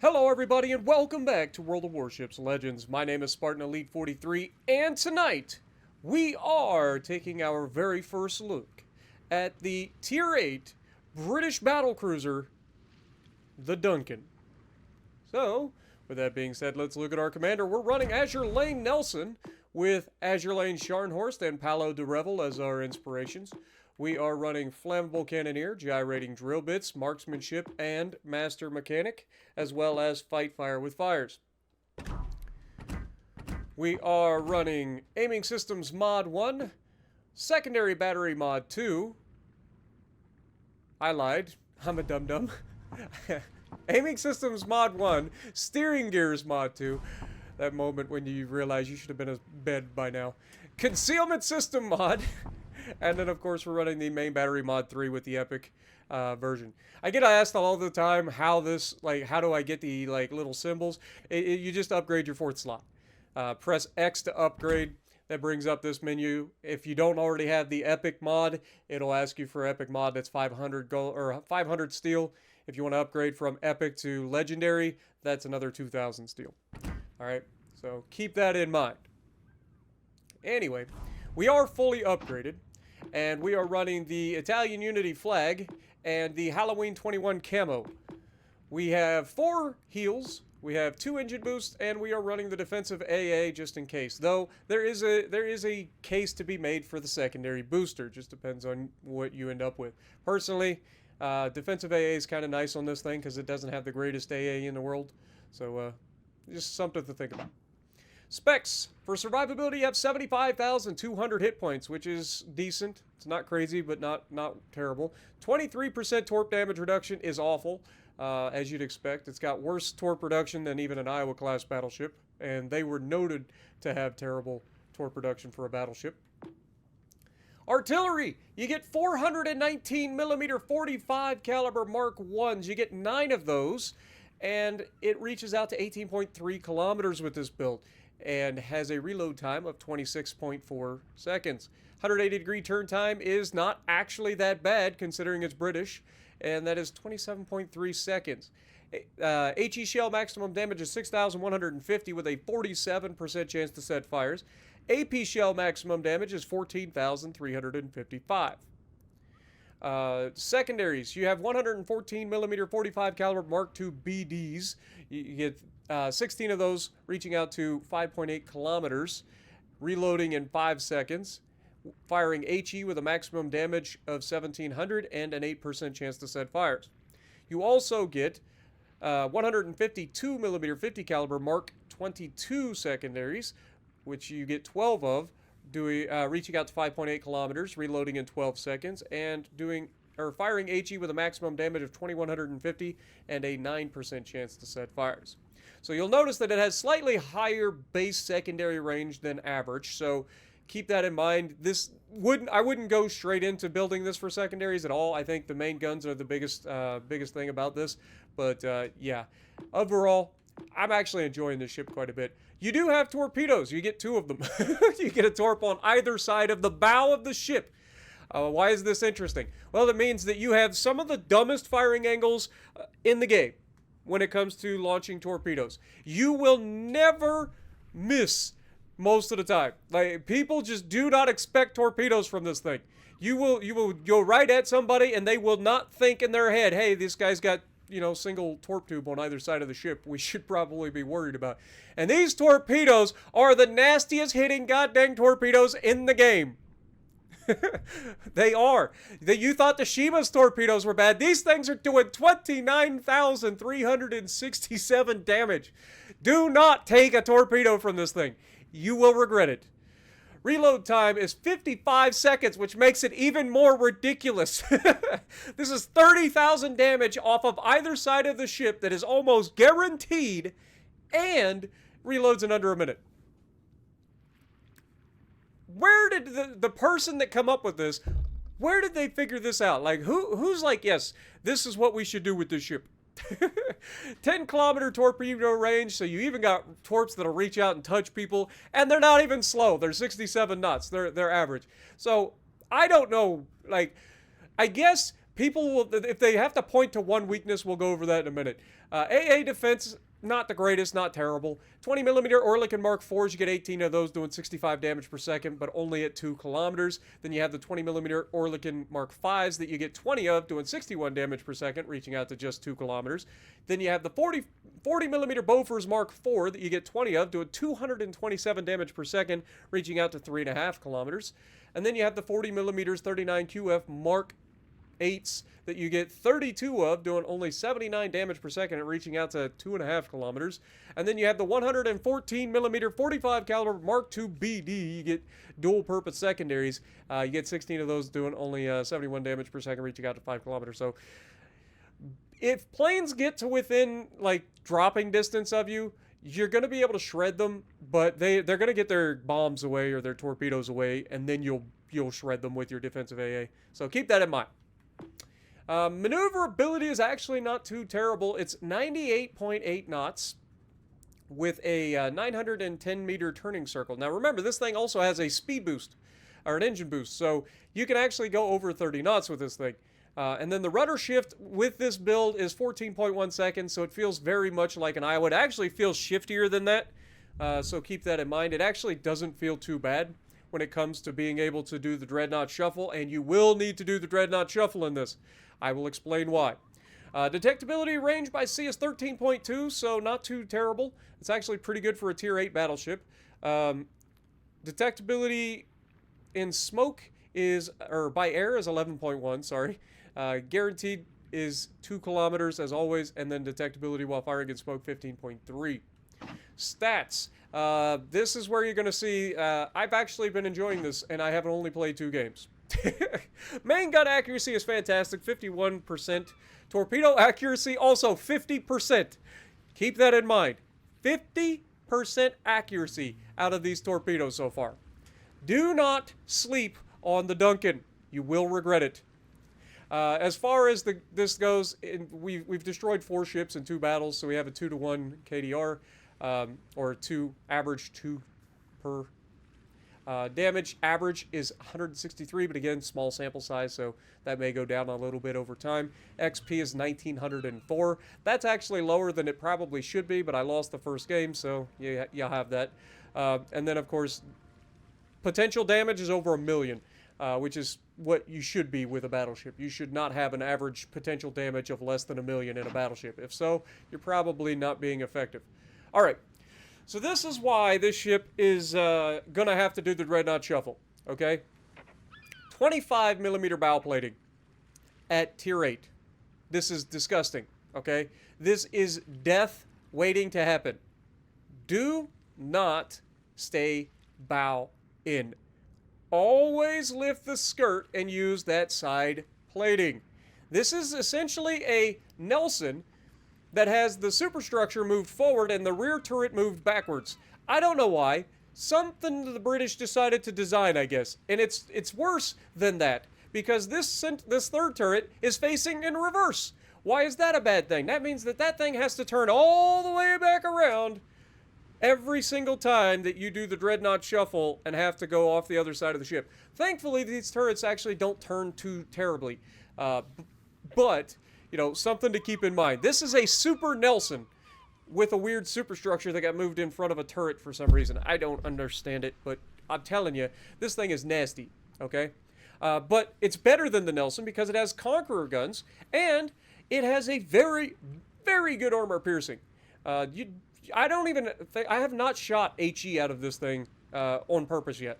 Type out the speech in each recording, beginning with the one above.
Hello everybody and welcome back to World of Warships Legends. My name is Spartan Elite 43 and tonight we are taking our very first look at the Tier 8 British battlecruiser, the Duncan. So, with that being said, let's look at our commander. We're running Azure Lane Nelson with Azure Lane Scharnhorst and Paolo de Revel as our inspirations. We are running Flammable Cannoneer, Gyrating Drill Bits, Marksmanship, and Master Mechanic, as well as Fight Fire with Fires. We are running Aiming Systems Mod 1, Secondary Battery Mod 2. I lied. I'm a dum-dum. Aiming Systems Mod 1, Steering Gears Mod 2. That moment when you realize you should have been in bed by now. Concealment System Mod. And then, of course, we're running the main battery mod 3 with the epic version. I get asked all the time how this, how do I get the, little symbols? You just upgrade your 4th slot. Press X to upgrade. That brings up this menu. If you don't already have the epic mod, it'll ask you for epic mod that's 500 gold or 500 steel. If you want to upgrade from epic to legendary, that's another 2,000 steel. All right, so keep that in mind. Anyway, we are fully upgraded. And we are running the Italian Unity flag and the Halloween 21 camo. We have 4 heals, we have 2 engine boosts, and we are running the defensive AA just in case. Though there is a case to be made for the secondary booster. Just depends on what you end up with. Personally, defensive AA is kind of nice on this thing because it doesn't have the greatest AA in the world. So just something to think about. Specs. For survivability, you have 75,200 hit points, which is decent. It's not crazy, but not terrible. 23% torp damage reduction is awful, as you'd expect. It's got worse torp reduction than even an Iowa-class battleship, and they were noted to have terrible torp reduction for a battleship. Artillery. You get 419mm 45 caliber Mark 1s. You get 9 of those, and it reaches out to 18.3 kilometers with this build, and has a reload time of 26.4 seconds. 180-degree turn time is not actually that bad considering it's British, and that is 27.3 seconds. HE shell maximum damage is 6,150 with a 47% chance to set fires. AP shell maximum damage is 14,355. Secondaries, you have 114mm 45 caliber Mark II BDs. You get 16 of those reaching out to 5.8 kilometers, reloading in 5 seconds, firing HE with a maximum damage of 1,700 and an 8% chance to set fires. You also get 152mm 50 caliber Mark 22 secondaries, which you get 12 of, reaching out to 5.8 kilometers, reloading in 12 seconds, and firing HE with a maximum damage of 2,150 and a 9% chance to set fires. So you'll notice that it has slightly higher base secondary range than average, so keep that in mind. I wouldn't go straight into building this for secondaries at all. I think the main guns are the biggest thing about this, but yeah, overall, I'm actually enjoying this ship quite a bit. You do have torpedoes. You get 2 of them. You get a torp on either side of the bow of the ship. Why is this interesting? Well, it means that you have some of the dumbest firing angles in the game when it comes to launching torpedoes. You will never miss most of the time. People just do not expect torpedoes from this thing. You will go right at somebody and they will not think in their head, hey, this guy's got, single torp tube on either side of the ship. We should probably be worried about. And these torpedoes are the nastiest hitting goddamn torpedoes in the game. They are. You thought the Shima's torpedoes were bad. These things are doing 29,367 damage. Do not take a torpedo from this thing. You will regret it. Reload time is 55 seconds, which makes it even more ridiculous. This is 30,000 damage off of either side of the ship that is almost guaranteed, and reloads in under a minute. Where did the person that come up with this, where did they figure this out? Who's like, yes, this is what we should do with this ship? 10-kilometer torpedo range, so you even got torps that'll reach out and touch people, and they're not even slow. They're 67 knots. They're average. So I don't know. I guess People will, if they have to point to one weakness, we'll go over that in a minute. AA defense, not the greatest, not terrible. 20mm Oerlikon Mark IVs, you get 18 of those doing 65 damage per second, but only at 2 kilometers. Then you have the 20mm Oerlikon Mark Vs that you get 20 of doing 61 damage per second, reaching out to just 2 kilometers. Then you have the 40mm Bofors Mark IV that you get 20 of, doing 227 damage per second, reaching out to 3.5 kilometers. And then you have the 40mm 39QF Mark 8s that you get 32 of, doing only 79 damage per second and reaching out to 2.5 kilometers. And then you have the 114mm 45 caliber Mark II BD. You get dual purpose secondaries. You get 16 of those doing only 71 damage per second, reaching out to 5 kilometers. So if planes get to within like dropping distance of you, you're going to be able to shred them, but they're going to get their bombs away or their torpedoes away, and then you'll shred them with your defensive AA. So keep that in mind. Maneuverability is actually not too terrible. It's 98.8 knots with a 910 meter turning circle. Now remember, this thing also has a speed boost, or an engine boost, so you can actually go over 30 knots with this thing. And then the rudder shift with this build is 14.1 seconds, so it feels very much like an Iowa. It actually feels shiftier than that, so keep that in mind. It actually doesn't feel too bad when it comes to being able to do the Dreadnought Shuffle, and you will need to do the Dreadnought Shuffle in this. I will explain why. Detectability range by sea is 13.2, so not too terrible. It's actually pretty good for a Tier 8 battleship. Detectability in smoke is, or by air is 11.1, sorry. Guaranteed is 2 kilometers as always, and then detectability while firing in smoke 15.3. Stats. This is where you're going to see, I've actually been enjoying this, and I haven't only played 2 games. Main gun accuracy is fantastic, 51%. Torpedo accuracy, also 50%. Keep that in mind. 50% accuracy out of these torpedoes so far. Do not sleep on the Duncan. You will regret it. As far as this goes, we've destroyed 4 ships in 2 battles, so we have a 2-to-1 KDR, or average 2 per. Damage average is 163, but again, small sample size, so that may go down a little bit over time. XP is 1904. That's actually lower than it probably should be, but I lost the first game, so you'll have that. And then, of course, potential damage is over 1 million, which is what you should be with a battleship. You should not have an average potential damage of less than 1 million in a battleship. If so, you're probably not being effective. All right. So this is why this ship is going to have to do the Dreadnought Shuffle, okay? 25mm bow plating at Tier 8. This is disgusting, okay? This is death waiting to happen. Do not stay bow in. Always lift the skirt and use that side plating. This is essentially a Nelson that has the superstructure moved forward and the rear turret moved backwards. I don't know why. Something the British decided to design, I guess. And it's worse than that, because this third turret is facing in reverse. Why is that a bad thing? That means that thing has to turn all the way back around every single time that you do the Dreadnought Shuffle and have to go off the other side of the ship. Thankfully, these turrets actually don't turn too terribly. But you know, something to keep in mind. This is a Super Nelson with a weird superstructure that got moved in front of a turret for some reason. I don't understand it, but I'm telling you, this thing is nasty, okay? But it's better than the Nelson because it has Conqueror guns, and it has a very, very good armor piercing. I have not shot HE out of this thing on purpose yet.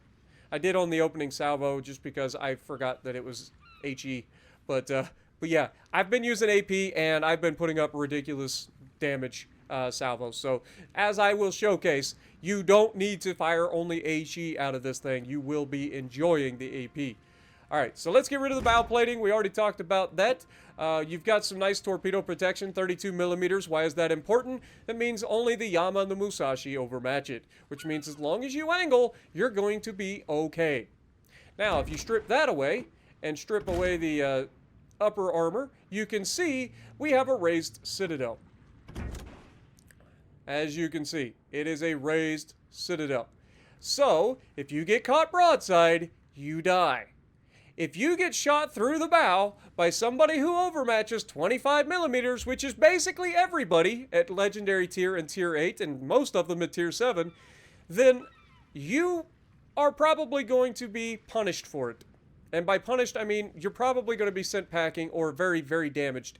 I did on the opening salvo just because I forgot that it was HE, but yeah, I've been using AP, and I've been putting up ridiculous damage salvos. So, as I will showcase, you don't need to fire only HE out of this thing. You will be enjoying the AP. Alright, so let's get rid of the bow plating. We already talked about that. You've got some nice torpedo protection, 32mm. Why is that important? That means only the Yama and the Musashi overmatch it, which means as long as you angle, you're going to be okay. Now, if you strip that away, and strip away the upper armor, you can see we have a raised citadel. As you can see, it is a raised citadel. So, if you get caught broadside, you die. If you get shot through the bow by somebody who overmatches 25 millimeters, which is basically everybody at Legendary tier and tier 8, and most of them at tier 7, then you are probably going to be punished for it. And by punished, I mean you're probably going to be sent packing or very, very damaged.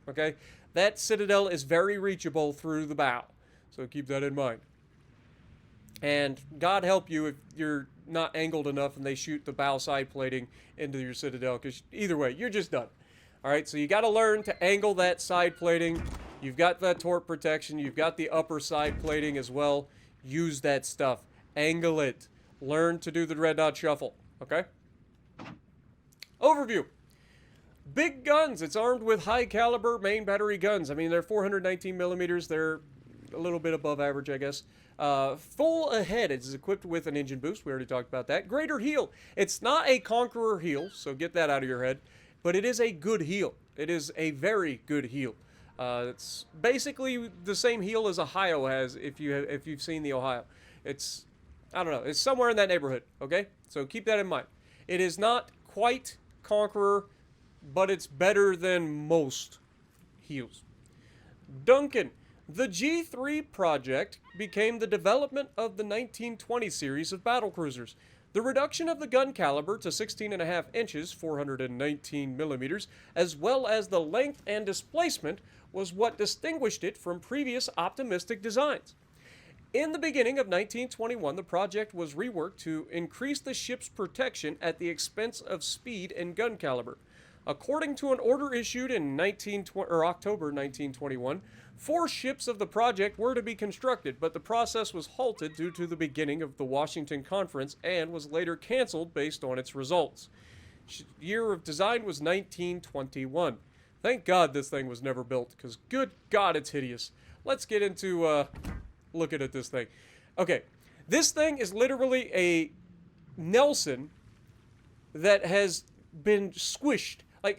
Okay? That citadel is very reachable through the bow. So keep that in mind. And God help you if you're not angled enough and they shoot the bow side plating into your citadel, because either way, you're just done. Alright, so you got to learn to angle that side plating. You've got that torp protection. You've got the upper side plating as well. Use that stuff. Angle it. Learn to do the red dot shuffle. Okay? Overview. Big guns. It's armed with high caliber main battery guns. I mean, they're 419 millimeters. They're a little bit above average, I guess. Full ahead. It's equipped with an engine boost. We already talked about that. Greater heal. It's not a Conqueror heal, so get that out of your head. But it is a good heal. It is a very good heal. It's basically the same heal as Ohio has, if you've seen the Ohio. It's, I don't know, it's somewhere in that neighborhood, okay? So keep that in mind. It is not quite Conqueror, but it's better than most heals. Duncan. The G3 project became the development of the 1920 series of battlecruisers. The reduction of the gun caliber to 16.5 inches, 419 millimeters, as well as the length and displacement, was what distinguished it from previous optimistic designs. In the beginning of 1921, the project was reworked to increase the ship's protection at the expense of speed and gun caliber. According to an order issued in October 1921, 4 ships of the project were to be constructed, but the process was halted due to the beginning of the Washington Conference and was later canceled based on its results. Year of design was 1921. Thank God this thing was never built, because good God, it's hideous. Let's get into looking at this thing. Okay, this thing is literally a Nelson that has been squished. Like,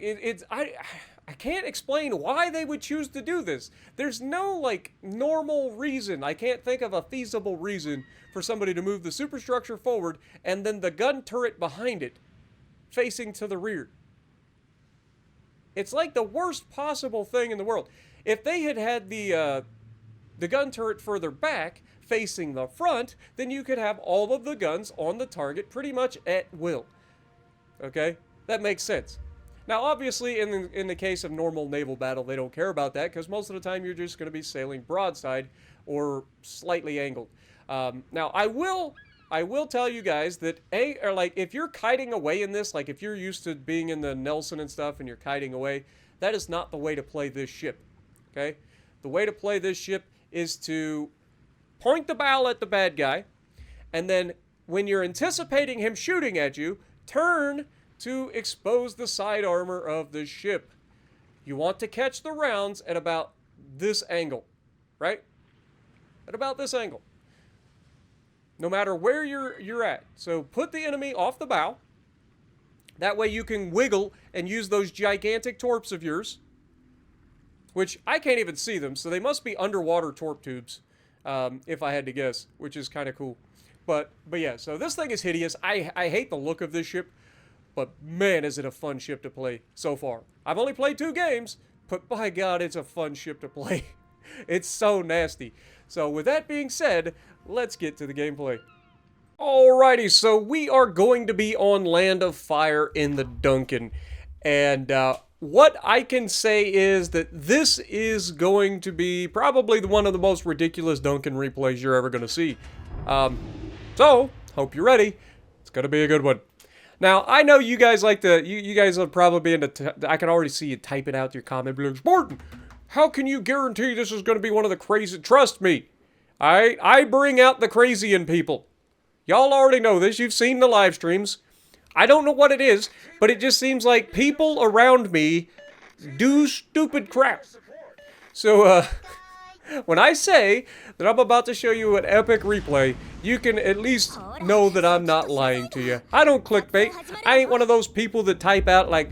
I can't explain why they would choose to do this. There's no, like, normal reason. I can't think of a feasible reason for somebody to move the superstructure forward and then the gun turret behind it facing to the rear. It's like the worst possible thing in the world. If they had had the gun turret further back facing the front, then you could have all of the guns on the target pretty much at will. Okay? That makes sense. Now, obviously, in the case of normal naval battle, they don't care about that, because most of the time you're just going to be sailing broadside or slightly angled. Now, I will tell you guys that if you're kiting away in this, like if you're used to being in the Nelson and stuff and you're kiting away, that is not the way to play this ship. Okay? The way to play this ship is to point the bow at the bad guy, and then when you're anticipating him shooting at you, turn to expose the side armor of the ship. You want to catch the rounds at about this angle, right? At about this angle. No matter where you're at. So put the enemy off the bow. That way you can wiggle and use those gigantic torps of yours, which I can't even see them, so they must be underwater torp tubes, if I had to guess, which is kind of cool. But yeah, so this thing is hideous. I hate the look of this ship. But man, is it a fun ship to play so far. I've only played 2 games, but by God, it's a fun ship to play. It's so nasty. So with that being said, let's get to the gameplay. Alrighty, so we are going to be on Land of Fire in the Duncan. And what I can say is that this is going to be probably one of the most ridiculous Duncan replays you're ever going to see. So, hope you're ready. It's going to be a good one. Now, I know you guys like to, you guys will probably be into, I can already see you type it out your comment blogs. Martin, how can you guarantee this is going to be one of the crazy, trust me, I bring out the crazy in people. Y'all already know this, you've seen the live streams. I don't know what it is, but it just seems like people around me do stupid crap. So, when I say that I'm about to show you an epic replay, you can at least know that I'm not lying to you. I don't clickbait. I ain't one of those people that type out like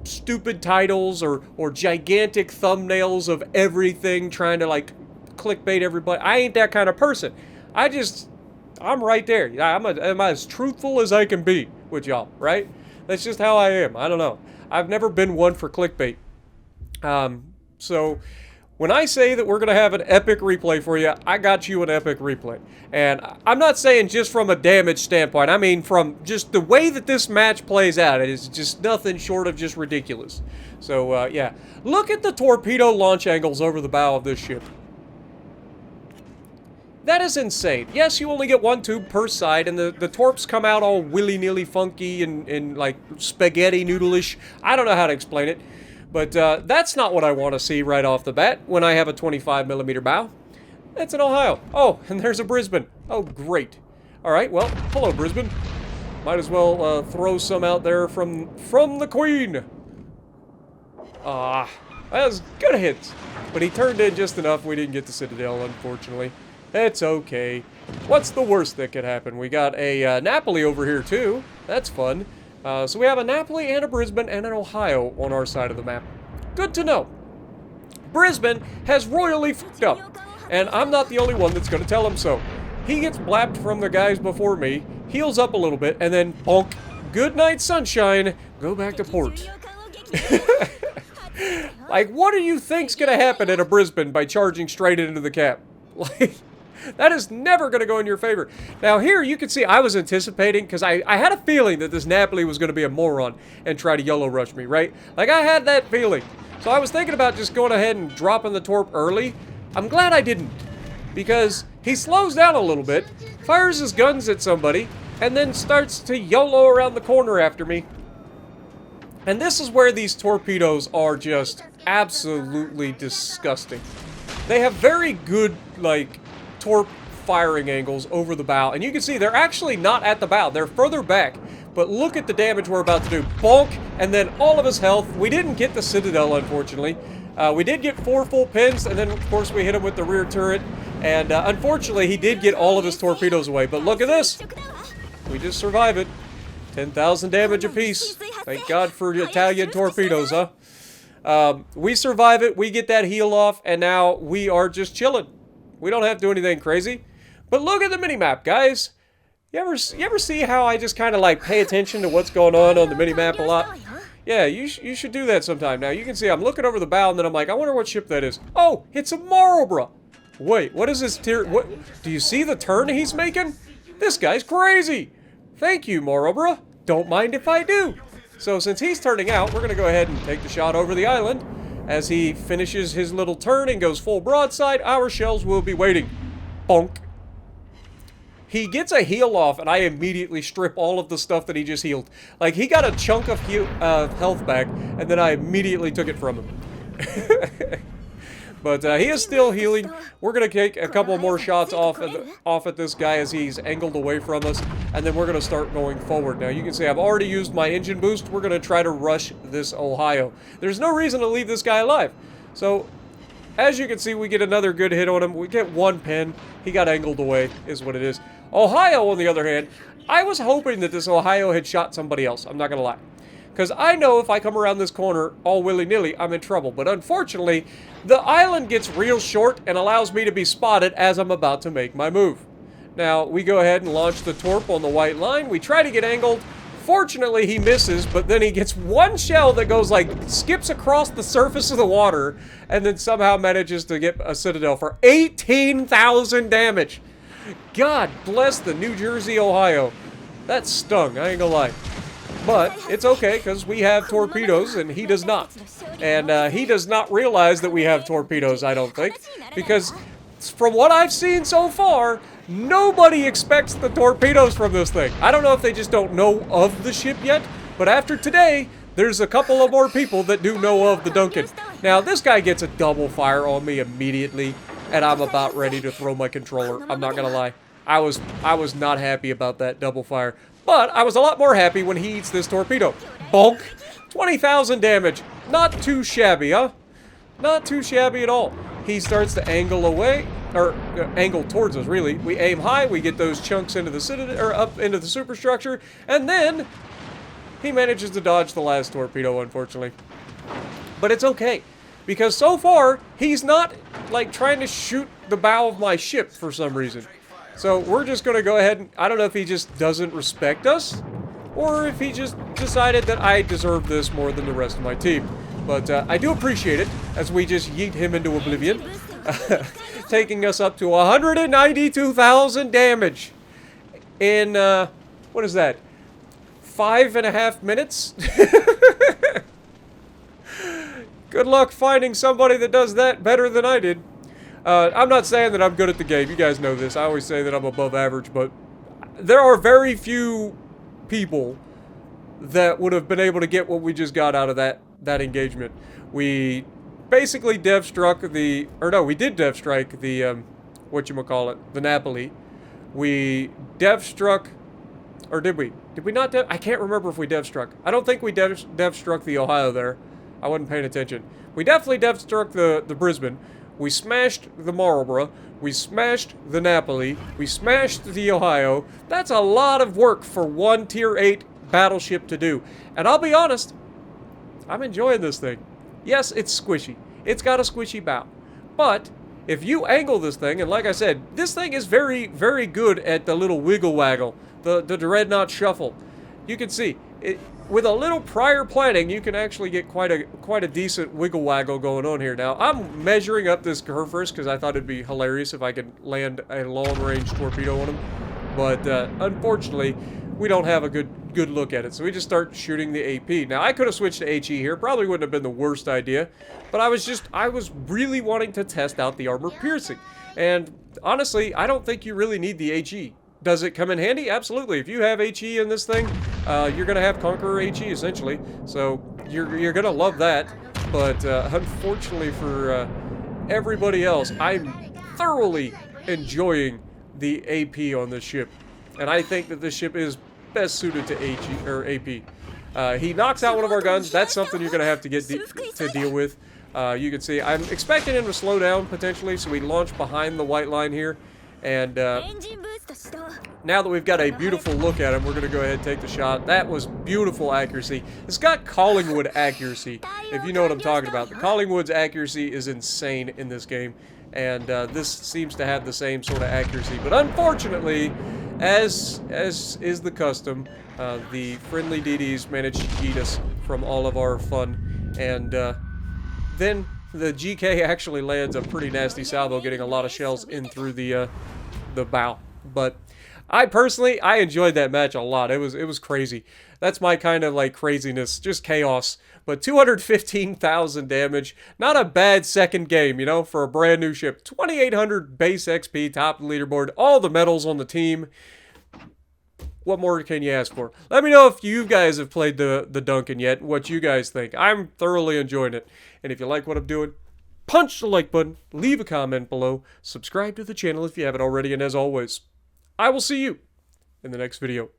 stupid titles or gigantic thumbnails of everything trying to like clickbait everybody. I ain't that kind of person. I'm right there. I'm as truthful as I can be with y'all, right? That's just how I am. I don't know. I've never been one for clickbait. So when I say that we're going to have an epic replay for you, I got you an epic replay. And I'm not saying just from a damage standpoint. I mean from just the way that this match plays out. It is just nothing short of just ridiculous. So, yeah. Look at the torpedo launch angles over the bow of this ship. That is insane. Yes, you only get one tube per side, and the torps come out all willy-nilly funky and like spaghetti noodle-ish. I don't know how to explain it. But that's not what I want to see right off the bat when I have a 25mm bow. That's an Ohio. Oh, and there's a Brisbane. Oh, great. All right, well, hello, Brisbane. Might as well throw some out there from the Queen. That was good hits. But he turned in just enough. We didn't get the Citadel, unfortunately. It's okay. What's the worst that could happen? We got a Napoli over here, too. That's fun. So we have a Napoli and a Brisbane and an Ohio on our side of the map. Good to know. Brisbane has royally fucked up. And I'm not the only one that's going to tell him so. He gets blapped from the guys before me, heals up a little bit, and then, bonk, good night sunshine, go back to port. Like, what do you think's going to happen at a Brisbane by charging straight into the cap? Like... that is never going to go in your favor. Now here you can see I was anticipating, because I had a feeling that this Napoli was going to be a moron and try to YOLO rush me, right? Like I had that feeling. So I was thinking about just going ahead and dropping the torp early. I'm glad I didn't. Because he slows down a little bit, fires his guns at somebody, and then starts to YOLO around the corner after me. And this is where these torpedoes are just absolutely disgusting. They have very good, like... torp firing angles over the bow, and you can see they're actually not at the bow, they're further back, but look at the damage we're about to do. Bonk, and then all of his health. We didn't get the Citadel, unfortunately. We did get 4 full pins, and then of course we hit him with the rear turret, and unfortunately he did get all of his torpedoes away, but look at this, we just survive it. 10,000 damage apiece. Thank God for Italian torpedoes, huh? We survive it, we get that heal off, and now we are just chilling. We don't have to do anything crazy. But look at the minimap, guys. You ever see how I just kind of like pay attention to what's going on the minimap a lot? Yeah, you should do that sometime. Now, you can see I'm looking over the bow, and then I'm like, I wonder what ship that is. Oh, it's a Marlborough. Wait, what is this tier? What? Do you see the turn he's making? This guy's crazy. Thank you, Marlborough. Don't mind if I do. So, since he's turning out, we're going to go ahead and take the shot over the island. As he finishes his little turn and goes full broadside, our shells will be waiting. Bonk. He gets a heal off, and I immediately strip all of the stuff that he just healed. Like, he got a chunk of health back, and then I immediately took it from him. But he is still healing. We're going to take a couple more shots off at this guy as he's angled away from us, and then we're going to start going forward. Now, you can see I've already used my engine boost. We're going to try to rush this Ohio. There's no reason to leave this guy alive. So, as you can see, we get another good hit on him. We get 1 pin. He got angled away, is what it is. Ohio, on the other hand, I was hoping that this Ohio had shot somebody else. I'm not going to lie. Because I know if I come around this corner all willy-nilly, I'm in trouble. But unfortunately, the island gets real short and allows me to be spotted as I'm about to make my move. Now, we go ahead and launch the torp on the white line. We try to get angled. Fortunately, he misses, but then he gets one shell that goes like, skips across the surface of the water, and then somehow manages to get a Citadel for 18,000 damage. God bless the New Jersey, Ohio. That stung, I ain't gonna lie. But it's okay, because we have torpedoes, and he does not. And he does not realize that we have torpedoes, I don't think. Because from what I've seen so far, nobody expects the torpedoes from this thing. I don't know if they just don't know of the ship yet, but after today, there's a couple of more people that do know of the Duncan. Now, this guy gets a double fire on me immediately, and I'm about ready to throw my controller. I'm not gonna lie. I was not happy about that double fire. But I was a lot more happy when he eats this torpedo. Bonk. 20,000 damage. Not too shabby, huh? Not too shabby at all. He starts to angle away, or angle towards us, really. We aim high, we get those chunks into the citadel, or up into the superstructure, and then he manages to dodge the last torpedo, unfortunately. But it's okay, because so far, he's not, like, trying to shoot the bow of my ship for some reason. So we're just going to go ahead and, I don't know if he just doesn't respect us, or if he just decided that I deserve this more than the rest of my team. But I do appreciate it, as we just yeet him into oblivion, taking us up to 192,000 damage in, what is that, 5.5 minutes? Good luck finding somebody that does that better than I did. I'm not saying that I'm good at the game. You guys know this. I always say that I'm above average, but there are very few people that would have been able to get what we just got out of that engagement. We basically dev-struck the... Or no, we did dev-strike the, whatchamacallit, the Napoli. We dev-struck... Or did we? Did we not dev... I can't remember if we dev-struck. I don't think we dev-struck the Ohio there. I wasn't paying attention. We definitely dev-struck the Brisbane. We smashed the Marlborough. We smashed the Napoli. We smashed the Ohio. That's a lot of work for one Tier 8 battleship to do. And I'll be honest, I'm enjoying this thing. Yes, it's squishy. It's got a squishy bow. But if you angle this thing, and like I said, this thing is very, very good at the little wiggle waggle, the dreadnought shuffle. You can see, with a little prior planning, you can actually get quite a decent wiggle waggle going on here. Now, I'm measuring up this curve first because I thought it'd be hilarious if I could land a long-range torpedo on him. But unfortunately, we don't have a good look at it, so we just start shooting the AP. Now, I could have switched to HE here. Probably wouldn't have been the worst idea, but I was really wanting to test out the armor piercing. And honestly, I don't think you really need the HE. Does it come in handy? Absolutely. If you have HE in this thing, you're going to have Conqueror HE, essentially. So, you're going to love that. But, unfortunately for everybody else, I'm thoroughly enjoying the AP on this ship. And I think that this ship is best suited to HE, or AP. He knocks out one of our guns. That's something you're going to have to get to deal with. You can see, I'm expecting him to slow down, potentially, so we launch behind the white line here. And now that we've got a beautiful look at him, we're going to go ahead and take the shot. That was beautiful accuracy. It's got Collingwood accuracy, if you know what I'm talking about. The Collingwood's accuracy is insane in this game, and this seems to have the same sort of accuracy. But unfortunately, as is the custom, the friendly DDs managed to cheat us from all of our fun, and then the GK actually lands a pretty nasty salvo, getting a lot of shells in through the bow. But I personally enjoyed that match a lot. It was crazy. That's my kind of like craziness, just chaos. But 215,000 damage, not a bad second game, you know, for a brand new ship. 2,800 base XP, top of the leaderboard, all the medals on the team. What more can you ask for? Let me know if you guys have played the Duncan yet, what you guys think. I'm thoroughly enjoying it. And if you like what I'm doing, punch the like button, leave a comment below, subscribe to the channel if you haven't already, and as always, I will see you in the next video.